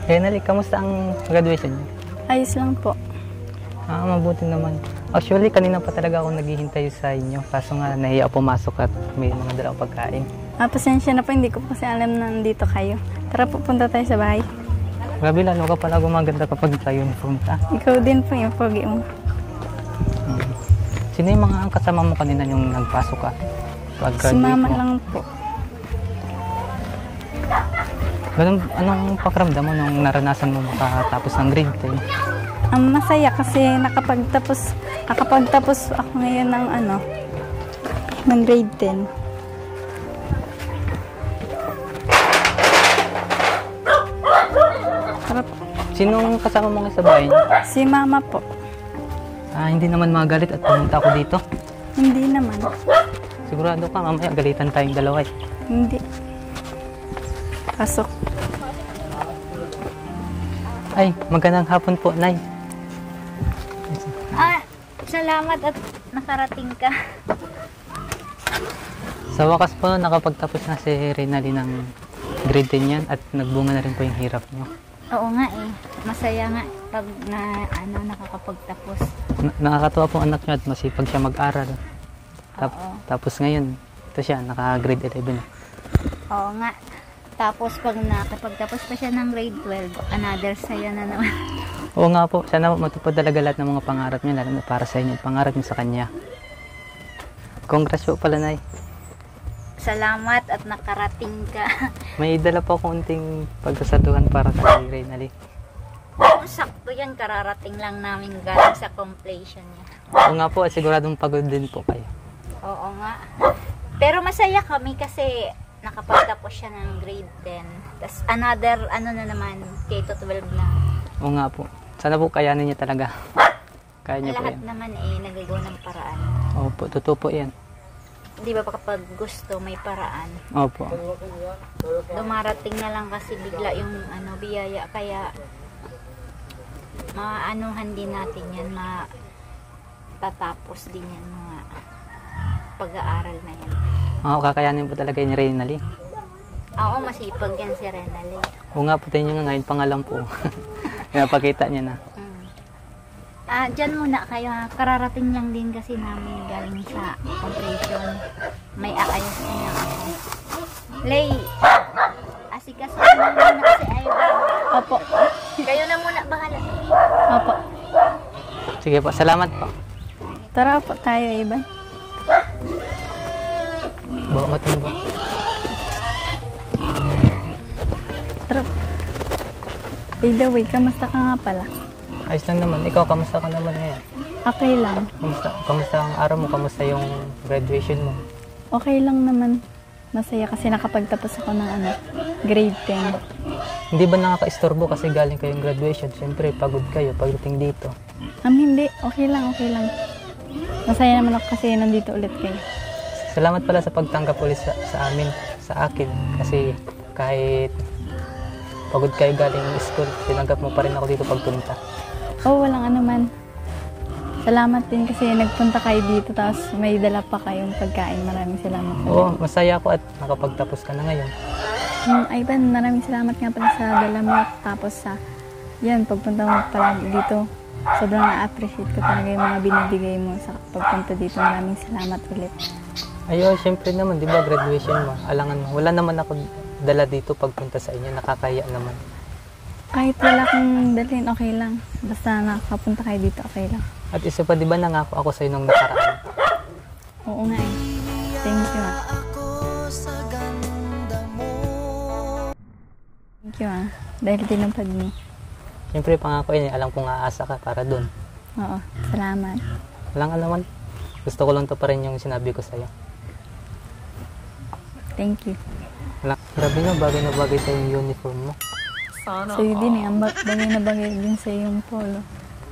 Renally, kamusta ang graduation niyo? Ayos lang po. Mabuti naman. Actually, kanina pa talaga ako naghihintay sa inyo. Kaso nga, nahiya pumasok at may mga dalang pagkain. Pasensya na po, hindi ko kasi alam na nandito kayo. Tara, pupunta tayo sa bahay. Grabe, lalo ka pala gumaganda kapag naka-uniform ka. Ikaw din po yung pogi mo. Sino yung mga kasama mo kanina yung nagpasok ka? Si mama lang po. Ganun, anong pakiramdam mo nung naranasan mo makatapos ng grade 10? Masaya kasi nakapagtapos ako ngayon ng grade 10. Sinong kasama mo sa bahay niyo? Si mama po. Hindi naman magalit at pumunta ako dito? Hindi naman. Sigurado ka, mamaya galitan tayong dalawa eh. Hindi. Pasok. Ay, magandang hapon po, Nay. Salamat at nakarating ka. Sa wakas po, nakapagtapos na si Renally ng grade 10 yan at nagbunga na rin po yung hirap niyo. Oo nga eh. Masaya nga pag nakakapagtapos. Nakakatuwa po ang anak niyo at masipag siya mag-aral. Tapos ngayon, ito siya, naka-grade 11. Oo nga. Tapos pag nakapagtapos pa siya ng grade 12, another saya na naman. Oo nga po, sana matupad talaga lahat ng mga pangarap niya, lalo na para sa inyo, pangarap niyo sa kanya. Congrats po pala, Nay. Salamat at nakarating ka. May dala po konting pagsasaluhan para kay Renally. Sakto yan, kararating lang namin galing sa completion niya. Oo nga po, siguradong pagod din po kayo. Oo nga. Pero masaya kami kasi nakapagtapos siya ng grade 10. Tapos another, na naman, K-12 na. Oo nga po. Sana po kayanin niya talaga. Kaya niya po yan. Lahat naman nagagawa ng paraan. Opo, totoo po yan. Di ba kapag gusto, may paraan. Opo. Dumarating na lang kasi bigla yung biyaya. Kaya maanuhan din natin yan, matatapos din yan mga pag-aaral na yan. Oo, kakayanin po talaga yung Renally. Oo, masipag yan si Renally. Oo nga po, tayo nga ngayon pangalan po. Napakita niya na. Diyan muna kayo ha. Kararating lang din kasi namin galing sa completion. May aayos na lang ako. Lay, asikaso mo muna si Ivan. Opo. Kayo na muna bahala. Opo. Sige po, salamat po. Tara po tayo, Ivan. Bawa matulog. Tara. By the way, kamusta ka nga pala? Ayos lang naman. Ikaw, kamusta ka naman ngayon? Okay lang. Kamusta ang araw mo? Kamusta yung graduation mo? Okay lang naman. Masaya kasi nakapagtapos ako ng grade 10. Hindi ba nakaka-istorbo kasi galing kayong graduation? Siyempre, pagod kayo pagdating dito. Hindi. Okay lang, okay lang. Masaya naman ako kasi nandito ulit kayo. Salamat pala sa pagtanggap ulit sa akin. Kasi kahit pagod kayo galing school, tinanggap mo pa rin ako dito pagpunta. Walang anuman. Salamat din kasi nagpunta kayo dito tapos may dala pa kayong pagkain. Maraming salamat. Oo, masaya ako at nakapagtapos ka na ngayon. Ivan, maraming salamat nga pala sa dala mo. Tapos pagpunta mo pala dito, sobrang na-appreciate ko talaga yung mga binibigay mo sa pagpunta dito. Maraming salamat ulit. Siyempre naman, di ba, graduation mo, alangan mo. Wala naman ako dala dito pagpunta sa inyo, nakakaya naman. Kahit wala kang dalhin, okay lang. Basta nakapunta kayo dito, okay lang. At isa pa, di ba, nangako ako sa'yo nung nakaraan? Oo nga eh. Thank you Thank you dahil tinupad mo. Siyempre, pangako yun, alam kong aasa ka para dun. Oo, salamat. Walang naman. Gusto ko lang to pa rin yung sinabi ko sa'yo. Thank you. Grabe nga, bagay na bagay sa yung uniform mo. Sa'yo din ang bagay na bagay din sa yung polo.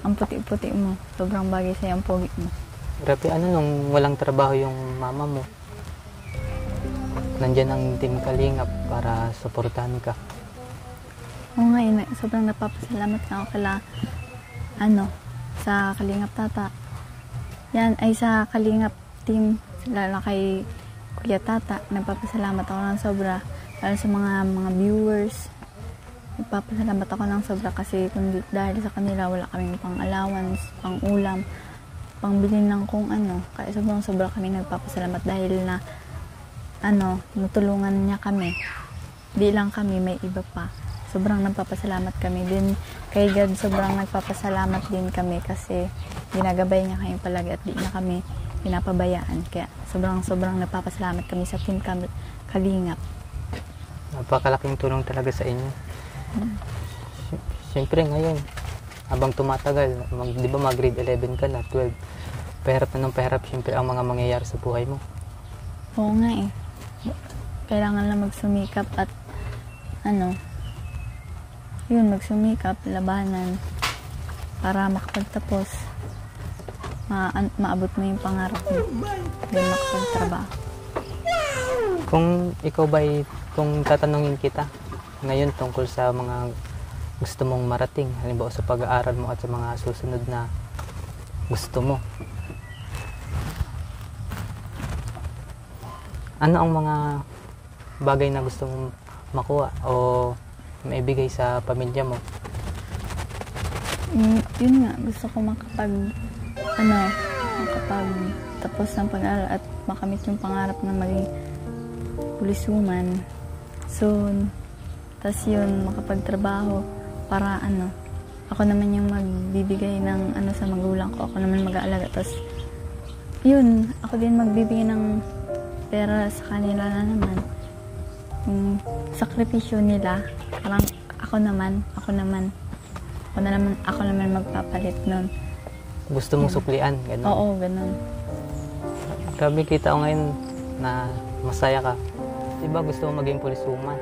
Ang puti-puti mo, sobrang bagay sa yung pogi mo. Grabe, nung walang trabaho yung mama mo, nandyan ang Team Kalingap para suportahan ka. Oo nga, sobrang napapasalamat nga ako sa Kalingap Tata. Sa Kalingap Team, lalo kay Kuya Tata, nagpapasalamat ako ng sobra. Lalo sa mga viewers, Nagpapasalamat ako ng sobra kasi dahil sa kanila wala kaming pang allowance, pang ulam, pang bilhin ng kung ano. Kaya sobrang sobra kami nagpapasalamat dahil na natulungan niya kami. Di lang kami, may iba pa. Sobrang nagpapasalamat kami din. Kay God, sobrang nagpapasalamat din kami kasi ginagabay niya kami palagi at di na kami pinapabayaan. Kaya sobrang nagpapasalamat kami sa Team Kalingap. Napakalaking tulong talaga sa inyo. Siyempre ngayon, habang tumatagal, di ba mag-grade 11 ka na, 12, pahirap na ng pahirap siyempre ang mga mangyayari sa buhay mo. Oo nga eh. Kailangan lang magsumikap at magsumikap, labanan para makapagtapos. Maabot mo yung pangarap mo. Then makapagtrabaho. Kung ikaw kung tatanungin kita ngayon tungkol sa mga gusto mong marating, halimbawa sa pag-aaral mo at sa mga susunod na gusto mo, ano ang mga bagay na gusto mong makuha o maibigay sa pamilya mo? Yun nga, gusto ko makapagtapos ng pag-aaral at makamit yung pangarap na maging pulisuman soon. Tas yun, makapagtrabaho para ako naman yung magbibigay ng sa magulang ko. Ako naman mag-aalaga. Tas yun, ako din magbibigay ng pera sa kanila na naman. Yung sakripisyo nila, parang ako naman magpapalit nun. Gusto mong suklian, gano'n? Oo, gano'n. Grabe, kita ko ngayon na masaya ka. Diba gusto mo maging pulisuman?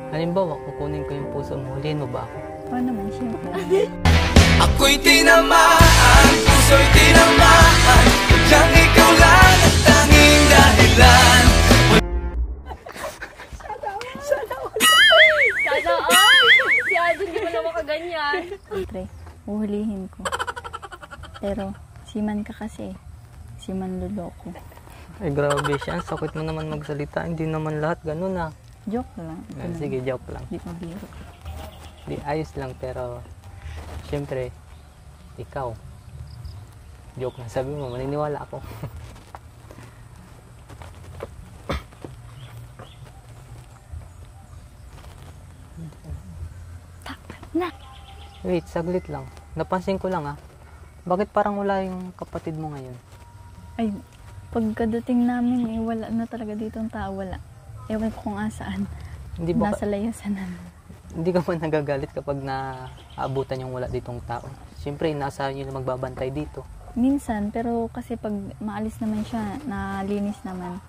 Halimbawa, kukunin ko yung puso mo, huliin mo ba ako? Oo naman, siyempre. Ako'y tinamaan, puso'y tinamaan, sadyang ikaw lang ang tanging dahilan. Sana all! Si Adon, di mo na makaganyan. Siyempre, uhulihin ko. Pero, siman ka kasi. Siman luloko. Ay, grabe siya. Ang sakit mo naman magsalita. Hindi naman lahat ganun ah. Joke lang. Sige, joke lang. Di mabiro. Di, ayos lang, pero siyempre, ikaw. Joke lang. Sabi mo, maniniwala ako. Na! Wait, saglit lang. Napansin ko lang ah. Bakit parang wala yung kapatid mo ngayon? Ay, pagkadating namin, wala na talaga dito ang tao. Wala. Ewan ko kung asaan. Hindi ba Nasa layasan namin. Hindi ka ba nagagalit kapag naaabutan yung wala ditong tao? Siyempre, inaasahan nyo na magbabantay dito. Minsan, pero kasi pag maalis naman siya, nalinis naman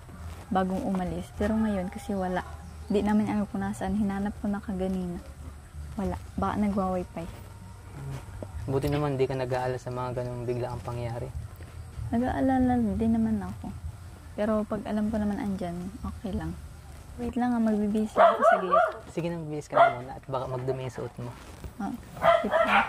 bagong umalis. Pero ngayon, kasi wala. Di namin alam kung nasaan. Hinanap ko na kaganina. Wala. Baka nagwa-wifi. Buti naman, di ka nag-aalala sa mga ganung biglaang pangyari. Nag-aalala din naman ako. Pero pag alam ko naman andyan, okay lang. Wait lang, magbibisi ako sa gate. Sige na, mabilis ka na muna at baka magdumi yung suot mo. Wait lang.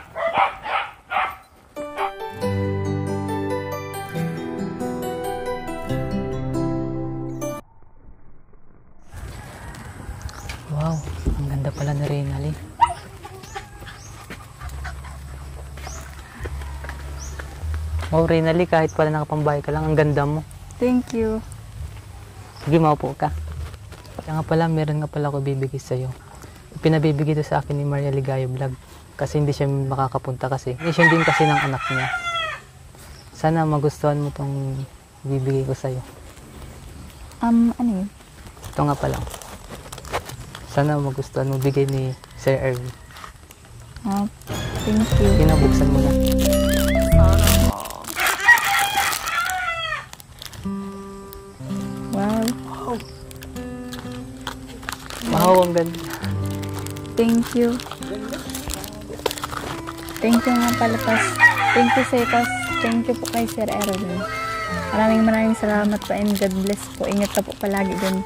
Wow, ang ganda pala na Reynali. Wow, Reynali, kahit pala nakapambahay ka lang, ang ganda mo. Thank you. Sige, maupo ka. Kaya nga pala, meron nga pala ako bibigay sa'yo. Pinabibigay ito sa akin ni Maria Ligayo Vlog. Kasi hindi siya makakapunta kasi. Mission din kasi ng anak niya. Sana magustuhan mo tong bibigay ko sa'yo. Ano yun? Ito nga pala. Sana magustuhan mo bigay ni Sir Erwin. Thank you. Pinabuksan mo na. Wow. Wow, ang ganda. Thank you. Thank you nga pala, Pas. Thank you, Sir Pas. Thank you po kay Sir Erwin. Maraming salamat po and God bless po. Ingat ka po palagi din.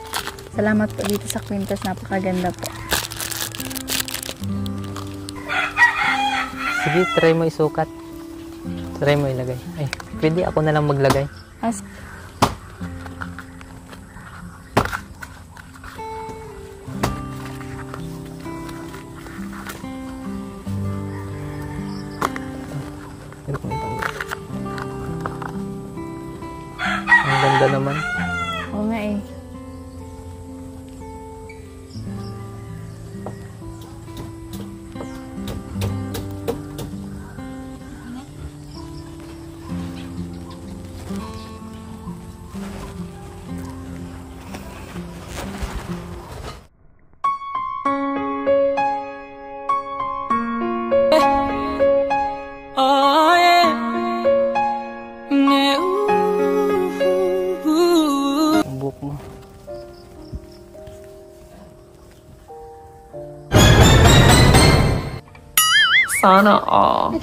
Salamat po dito sa Quintas. Napakaganda po. Sige, try mo isukat. Try mo ilagay. Ay, pwede ako na lang maglagay. Hirap na itong. Ang ganda naman. Oo nga eh. Oh yeah. Yeah. Ang buhok mo. Sana all.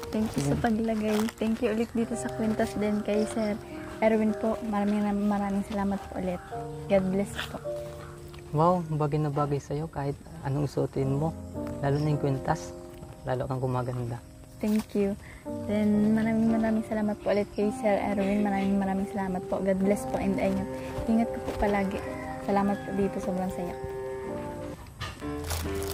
Thank you sa paglagay. Thank you ulit dito sa kwintas din kay Sir Erwin po. Maraming salamat po ulit. God bless po. Wow, bagay na bagay sa'yo kahit anong suotin mo. Lalo na yung kwintas. Lalo kang gumaganda. Thank you. Then maraming salamat po ulit kay Sir Erwin. Maraming salamat po. God bless po and ingat. Ingat ka po palagi. Salamat po dito. Sobrang saya.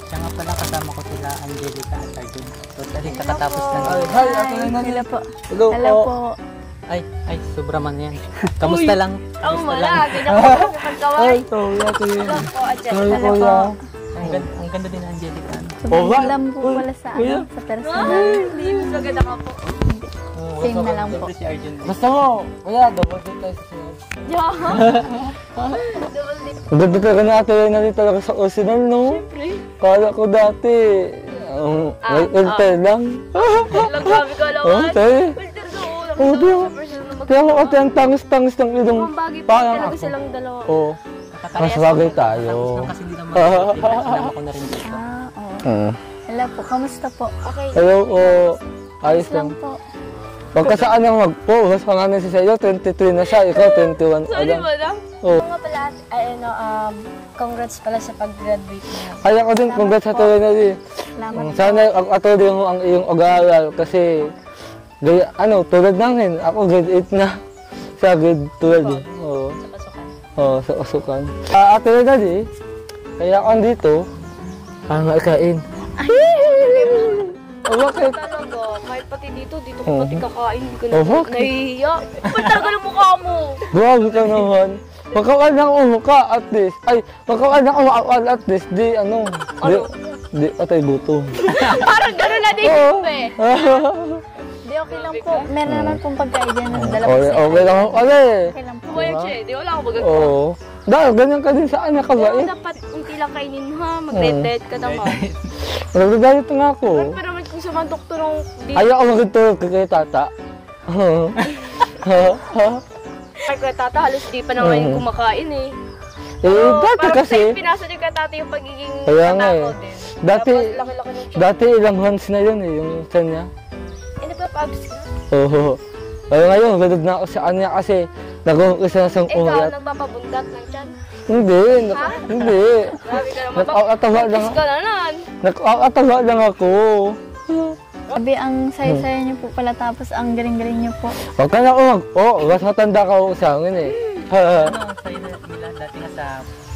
Siya nga pala kasama ko sila Angelica at Arjun. Totally kakatapos lang. Hi, Ate Nana. Hello po. Hello po. Ay, sobraman yan. Kamusta lang? Ang Kamusta wala. lang? Ganyan ko sa pagkaway. Ay, sorry, Ate Nana. Po, Adyan. Sorry, Hello Kuya. po. Ang ganda din ng Angelica. Sobrang ba? alam po pala sa Kuya. sa personal. Hindi, mas maganda ka po. Same na lang po. Siyempre si Arjun. Basta mo, kuya, double date tayo sa sunod. Ang ganda talaga na Ate Nana talaga sa Arsenal, no? Siyempre. Kala ko dati, filter lang. Lang kami ko Oh, lawan. tayo. Filter doon. Oh, di ba? Kaya ako ate ang tangis-tangis ng ilong. Ang bagay po Parang talaga ako. silang dalawa. Oo. Mas bagay tayo. Tapos lang kasi hindi naman. Sinama ko na rin dito. Oo. Hello po. Kamusta po? Okay. Hello po. Ayos lang. po. Huwag ka saan ang magpo. Mas pangalan si Sayo, 23 na siya. Ikaw, 21 pa Sorry, lang. madam. Oo. Nga pala, congrats pala sa pag-graduate niya. Kaya ko din, congrats sa tuloy na din. Salamat po. Sana atuloy mo ang iyong pag-aaral kasi tulad namin. Ako grade 8 na. Sa grade 12. Oo. Sa pasukan. Oo, sa pasukan. Ate na din. Kaya ako andito. Para makain. O bakit? Talaga, kahit pati dito ko Oo. pati kakain, hindi ko Oh, na bakit? nahihiya. Ba't talaga ng mukha mo? Grabe ka naman. Magkakaan ng umuka at least. Ay, magkakaan ng umukaan at least. Di, di, atay gutom. Parang gano'n na din Oo. ko eh. Di okay lang po. Meron naman pong pagkain dyan ng dalawa Okay, okay lang ako pala eh. Okay lang po. Kumayag siya eh, di wala ako magagawa. Oo. Dahil, ganyan ka din sa anak ka ba Pero eh. dapat unti lang kainin ha, mag-diet ka naman. Nagagalit nga ako. Pero naman kung sa mga doktorong di Ayaw ako magtulog kay tata. ay kaya tata, halos di pa na ngayon kumakain eh. Eh, dati Parang kasi, sa'yo, pinasa niyo kay tata yung pagiging Kaya nga tata ko eh. din. Dati, Tapos laki-laki ng tiyan. dati ilang months na yun eh, yung tiyan niya. Eh, napapabs ka? Oo. Pero ngayon, ganun na ako sa kanya kasi nag-umpisa na siyang Eh, ikaw, umiyak. nagpapabundat ng tiyan. Hindi, Ha? hindi. Grabe ka naman. Nakakatawa lang, Tapos ka na nan. nakakatawa lang ako. Sabi, ang saya-saya niyo po pala tapos ang galing-galing niyo po. Huwag ka na mas matanda ka ako sa akin eh. Ano, sa'yo nila dati nga sa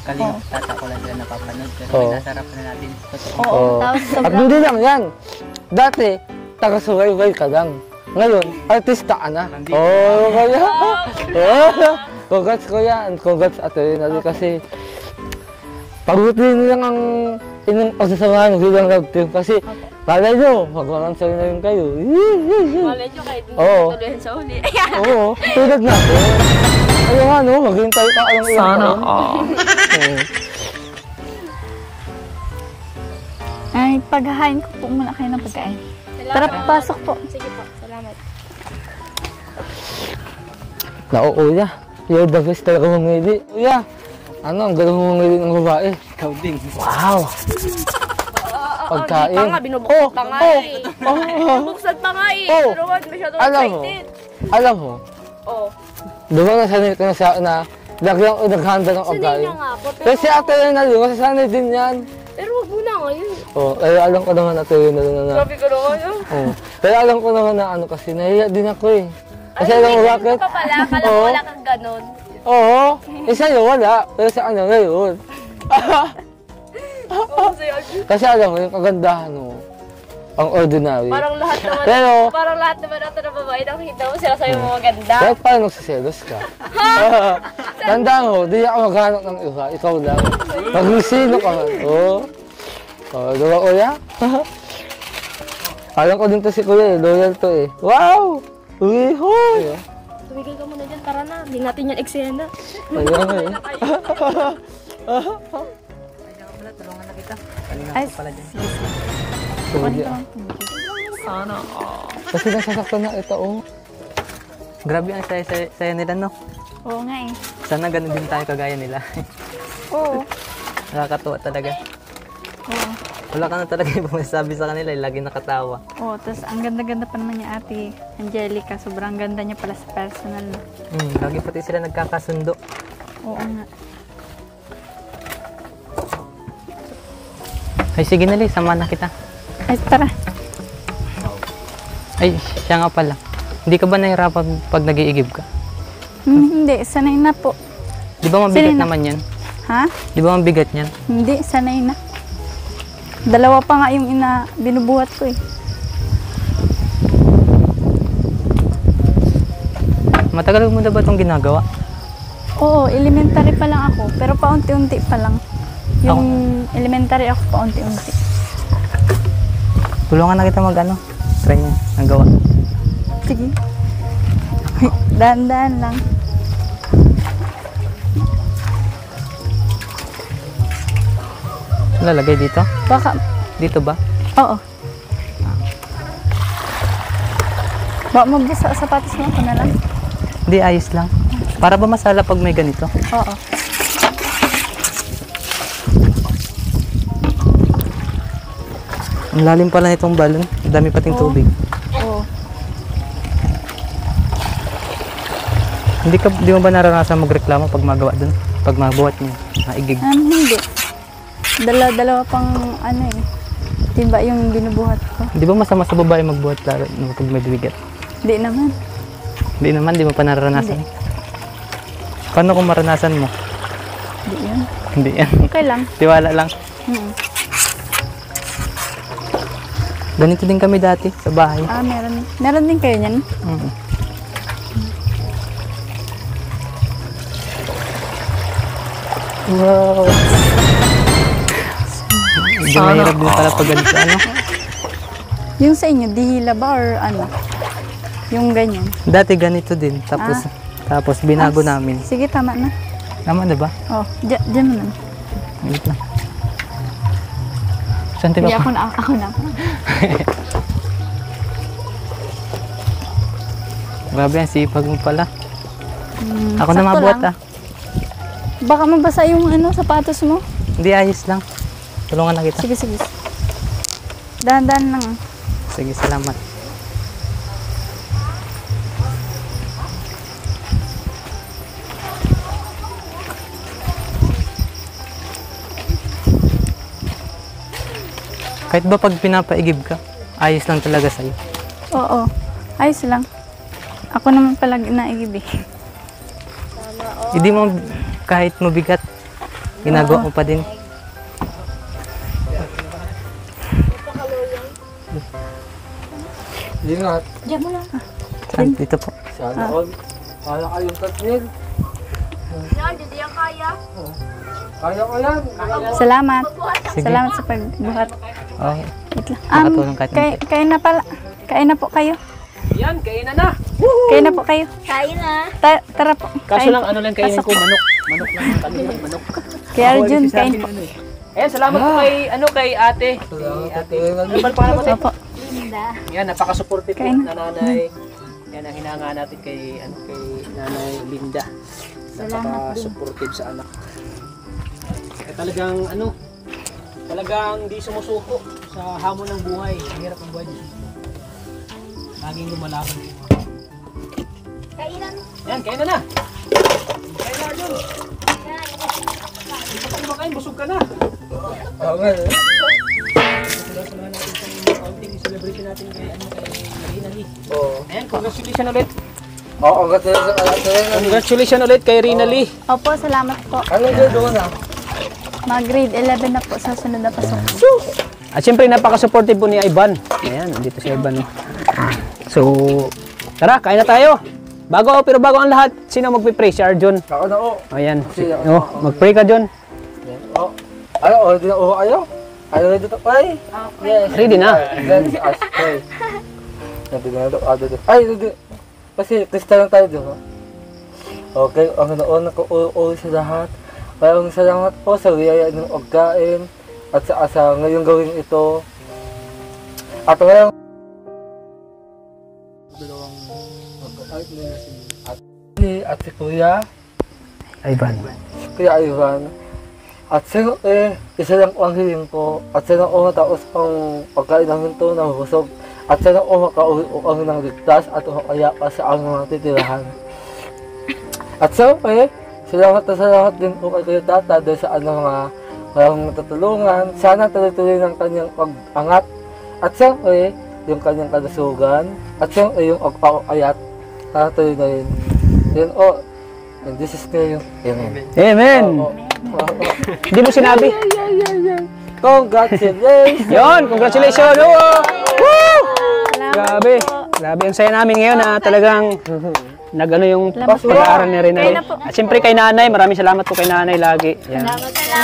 Kaling tata ko lang sila napapanood. Pero Oo. nasarap na natin. Totoo. Oo. Oo. Tapos At sobrang hindi lang yan. Dati, taga-suwayway ka lang. Ngayon, artista ka na. Oo, kaya. Congrats kuya, and congrats Ate Nali kasi pagutin lang ang inyong pagsasamahan bilang love team kasi malay nyo, magmamansal na rin kayo. Malay nyo kayo, Oo. tuloyin sa uli. Oo, tulad natin. Ayaw nga no, maghintay pa ang ilang Sana taon. Oo. ay paghahain ko po muna kayo ng pagkain. Tara, pasok po. Sige po, salamat. Nauuya. You're the best talaga mamili. Uya, ano, ang galing mamili ng babae. Ikaw din. Wow! Pagkain. Hindi pa nga, binubuksan pa nga eh. Binubuksan pa nga eh. Oh. Pero wag masyadong Alam mo, excited. alam mo, Oh. di ba nasanay ka na sa na lagyan ko naghanda ng Sanay pagkain? na nga po. Pero si Ate Renal, masasanay din yan. Pero wag muna ngayon. Oh, eh, alam ko naman Ate Renal na. Grabe ka naman. Oh. Pero alam ko naman na ano kasi, nahiya din ako eh. Kasi alam mo bakit? Ka pala, akala mo Oo. wala kang ganon. Oo, eh sa'yo wala, pero sa ano ngayon. sa'yo. Kasi alam mo, yung kagandahan mo, ang ordinary. Parang lahat naman, Pero- parang lahat naman natin na babae, nakikita mo sila sa'yo mga ganda. Kahit parang nagsiselos ka. Tandaan mo, di ako maghanap ng iba. Ikaw lang. Mag-sino ka man. Oo. Oh, diba kuya? Alam ko din to si kuya eh. Loyal to eh. Wow! Uy, hoy! Tumigil ka muna dyan, tara na. Hindi natin yan eksena. Ayun eh. Tulungan na kita. Kanina Ay, ko pala dyan. Sorry. Sana. Kasi nasasaktan na ito oh. Grabe ang saya nila, no? Oo nga eh. Sana ganun din tayo kagaya nila. Oo. Nakakatuwa talaga. Oo. Wala ka na talaga yung masasabi sa kanila, lagi nakatawa. Oo, tapos ang ganda-ganda pa naman niya ate Angelica. Sobrang ganda niya pala sa personal. No? Lagi pati sila nagkakasundo. Oo nga. Ay, sige na, Liz, sama na kita. Ay, tara. Ay, siya nga pala. Hindi ka ba nahirapan pag nag-iigib ka? Hindi, sanay na po. Di ba mabigat Sige na. naman yan? Ha? Di ba mabigat yan? Hindi, sanay na. Dalawa pa nga yung binubuhat ko eh. Matagal mo na ba itong ginagawa? Oo, elementary pa lang ako. Pero paunti-unti pa lang. Yung elementary ako paunti-unti. Tulungan na kita mag-ano. Try niya, ang gawa. Sige. Dahan-dahan lang. Lalagay dito? Baka, Dito ba? oo. Baka mabusa sapatos mo ako na lang. Hindi, ayos lang. Para ba masala pag may ganito? Oo. Ang lalim pala nitong balon. Ang dami pating Oo. tubig. Oo. Di mo ba naranasan magreklamo pag magawa dun? Pag mabuhat niyo, maigig. Hindi. Dalawa pang ano eh. Diba yung binubuhat ko? Di ba masama sa babae magbuhat lalo no, pag may bigat? Hindi naman. Di naman, di mo pa naranasan. Paano kung maranasan mo? Hindi yun. Hindi yan. Okay lang. Tiwala lang. Hmm. Ganito din kami dati sa bahay. Ah, meron. Meron din kayo niyan? Mm. Wow! Medyo mahirap din pala pag ganito, ano? Yung sa inyo, dihila ba or ano? Yung ganyan. Dati ganito din, tapos binago namin. Sige, tama na. Tama na ba? Oh, dyan mo na. Wait lang. Saan Hindi, tayo? ako na. Grabe, ang sipag mo pala. Ako na sakto mabuhat lang. Baka mabasa yung sapatos mo. Hindi, ayos lang. Tulungan na kita. Sige. Dahan-dahan lang. Sige, salamat. Kahit ba pag pinapaigib ka, ayos lang talaga sa'yo. Oo. Ayos lang. Ako naman pala naigib eh. Hindi mo kahit mabigat, ginagawa mo pa din. Ingat. Diyan mo lang. Saan? Dito po. Sana all. Kaya kayong tatnil. Yan, hindi yan kaya. Kaya ko yan. Salamat. Sige. Salamat sa pagbuhat. Okay. Wait lang. Nakatulong kahit Kain na pala. Kain na po kayo. Yan, kainan na. Kain na po kayo. Kain na. Tara po. Kaso Kain lang, po. ano lang kainin Pasok ko, po. manok. Manok lang kami, manok. Kay Arjun, kain po. Ayan, salamat po kay ate. Ano ba pangalan mo? Opo. Linda. Yan, napaka-supportive po Kain. na nanay. Yan ang hinanga natin kay Nanay Linda. Napaka-supportive sa anak. Talagang talagang di sumusuko sa hamon ng buhay. Ang hirap ng buhay dito. Laging lumalaban din. Kainan. Yan, kain na. Kain na, Arjun. Hindi pa tayo makain, busog ka na. Okay. Sulahan natin sa kaunting celebration natin kay Rina Lee. Oo. Ayan, congratulations ulit. Oo, congratulations. Congratulations ulit kay Rina Lee. Opo, salamat po. Anong grade doon na? Mag-grade 11 na po sa sunod na pasok. At syempre, napaka-supportive po ni Ivan. Ayan, dito si Ivan. So, tara, kain na tayo. Bago ang lahat, sino magpipray? Si Arjun. Ako na o. Ayan. Mag-pray ka, John. Ready na o kayo? Are you ready to pray? Yes. Ready na. Let's us pray. Ready na ito. Ay, ready. Kasi Krista lang tayo dito. Okay, ang noon nag-uuli sa lahat. Maraming salamat po sa biyaya ng pagkain at sa asa ngayong gawin ito. At ngayong at si Kuya Ivan. At sino isa lang ang hiling ko. At sino matapos ang pagkain namin ito na husog. At sino makauwi ang ng ligtas at makaya pa sa ang mga titirahan. At siyempre, salamat din po kay Kuya Tata dahil sa mga walang natutulungan. Sana tuloy-tuloy ng kanyang pag-angat. At siyempre, yung kanyang kalusugan. At siyempre, yung pag-ayat. Sana tuloy na yun. Yun and this is kayo. Amen. Amen. Hindi mo sinabi. Congratulations! Yon, congratulations! Woo! Grabe. Grabe, ang saya namin ngayon na talagang nag-ano yung pag-aaral ni Rinaldi. At siyempre kay nanay, maraming salamat po kay nanay lagi. Yan. Salamat din na.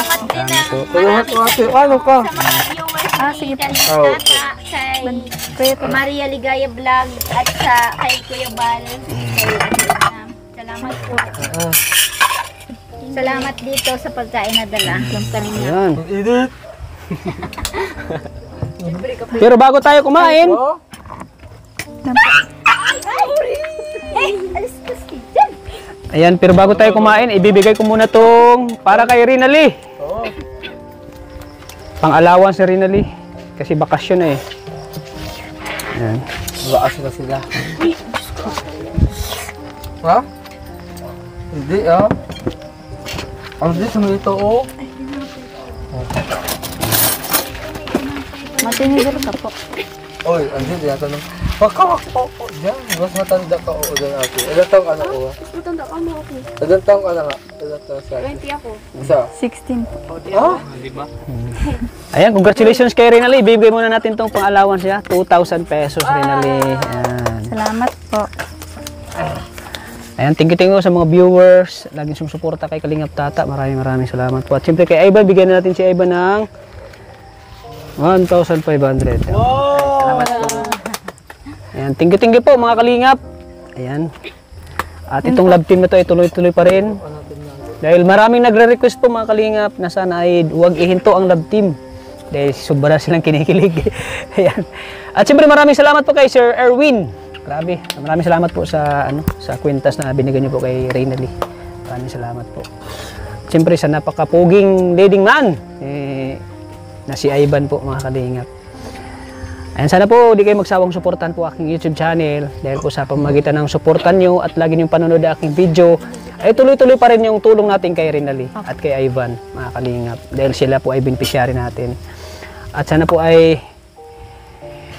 Salamat po ate. Ano ka? Sa mga viewers ni Kalingap kay Maria Ligaya Vlog at kay Kuya Bal. Salamat po. Salamat dito sa pagkain na dala ng Kalingap. Yan. Edit. Pero bago tayo kumain, ayan, pero bago tayo kumain, ibibigay ko muna tong para kay Rinaldi. Pang-allowance ni Rinaldi. Kasi bakasyon na eh. Ayan. Baas na sila. Ha? Hindi Ang di sumito Matinigil ka po. Oy, andun din natanong. Wag po. Diyan, mas matanda ka o dyan ate. Ilan taong anak ko? Mas matanda ka mo ako. Ilan taong anak nga? Ilan taong sa ate? 20 ako. Isa? 16 po. Ayan, congratulations kay Rinaldi. Ibibigay muna natin tong pang-allowance niya. 2,000 pesos, Rinaldi. Ayan. Salamat po. Ayan, thank you sa mga viewers. Laging sumusuporta kay Kalingap Tata. Maraming salamat po. At siyempre kay Ivan, bigyan na natin si Ivan ng 1,500. Salamat po. Ayan, thank you po mga Kalingap. Ayan. At itong love team na to ay tuloy-tuloy pa rin. Dahil maraming nagre-request po mga Kalingap na sana ay huwag ihinto ang love team. Dahil sobra silang kinikilig. Ayan. At siyempre maraming salamat po kay Sir Erwin. Grabe, maraming salamat po sa sa kwintas na binigay niyo po kay Rinaldi. Maraming salamat po. Siyempre sa napakapuging leading man na si Ivan po mga Kalingap. Ayan, sana po di kayo magsawang suportahan po aking YouTube channel dahil po sa pamamagitan ng suportan nyo at lagi nyo panonood ang aking video ay tuloy-tuloy pa rin yung tulong natin kay Rinaldi at kay Ivan mga Kalingap dahil sila po ay beneficiary natin. At sana po ay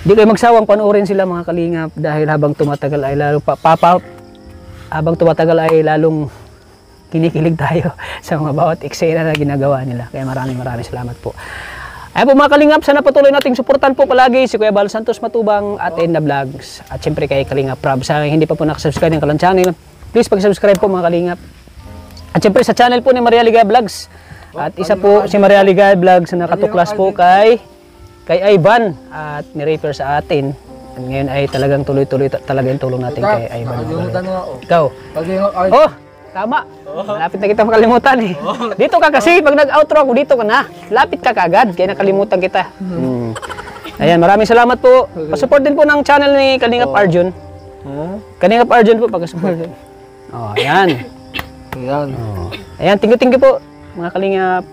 di kayo magsawang panoorin sila mga Kalingap dahil habang tumatagal ay lalong kinikilig tayo sa mga bawat eksena na ginagawa nila. Kaya maraming salamat po. Ayan po mga Kalingap, sana patuloy nating suportan po palagi si Kuya Bal Santos Matubang at Edna Vlogs. At siyempre kay Kalingap Prab. Sa hindi pa po nakasubscribe ng kalang channel, please pag-subscribe po mga Kalingap. At siyempre sa channel po ni Maria Ligaya Vlogs. At isa po si Maria Ligaya Vlogs na nakatuklas po kay Ivan at ni-refer sa atin. At ngayon ay talagang tuloy-tuloy talaga yung tulong natin kay Ivan. Ikaw? Oh, tama. Malapit na kita makalimutan eh. Dito ka kasi, pag nag-outro ako, dito ka na. Lapit ka kagad, kaya nakalimutan kita. Ayan, maraming salamat po. Pasupport din po ng channel ni Kalingap Arjun. Kalingap Arjun po, pag-support. Oh, ayan. Ayan, thank you po, mga Kalingap.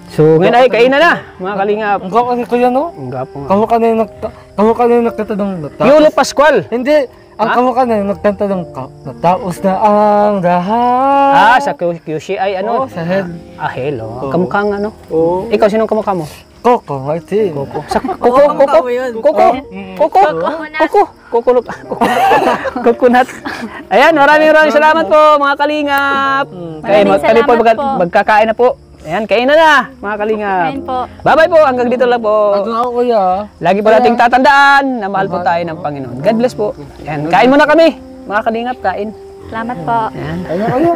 So, ngayon ay kain na mga Kalingap. Ang gawa ni Kuya, no? Ang gapo nga. Kamu ka na yung nagtatanong Piolo Pascual. Hindi. Ang kamu ka na yung nagtatanong natapos na ang lahat. Sa QC ay ano? Sa head. Ahel, oh. Kamukhang ano? Oo. Ikaw, sinong kamukha mo? Coco, Martin. Coco. Coconut. Ayan, maraming salamat po mga Kalingap. Kaya Maraming kami po salamat po. magkakain na po. Ayan, kain na mga kalingap. Kain po. Bye-bye po, hanggang dito lang po. Ano ako kuya? Lagi po nating tatandaan na mahal po tayo ng Panginoon. God bless po. Ayan, kain muna kami. Mga kalingap, kain. Salamat po. Ayan. Ano kuya?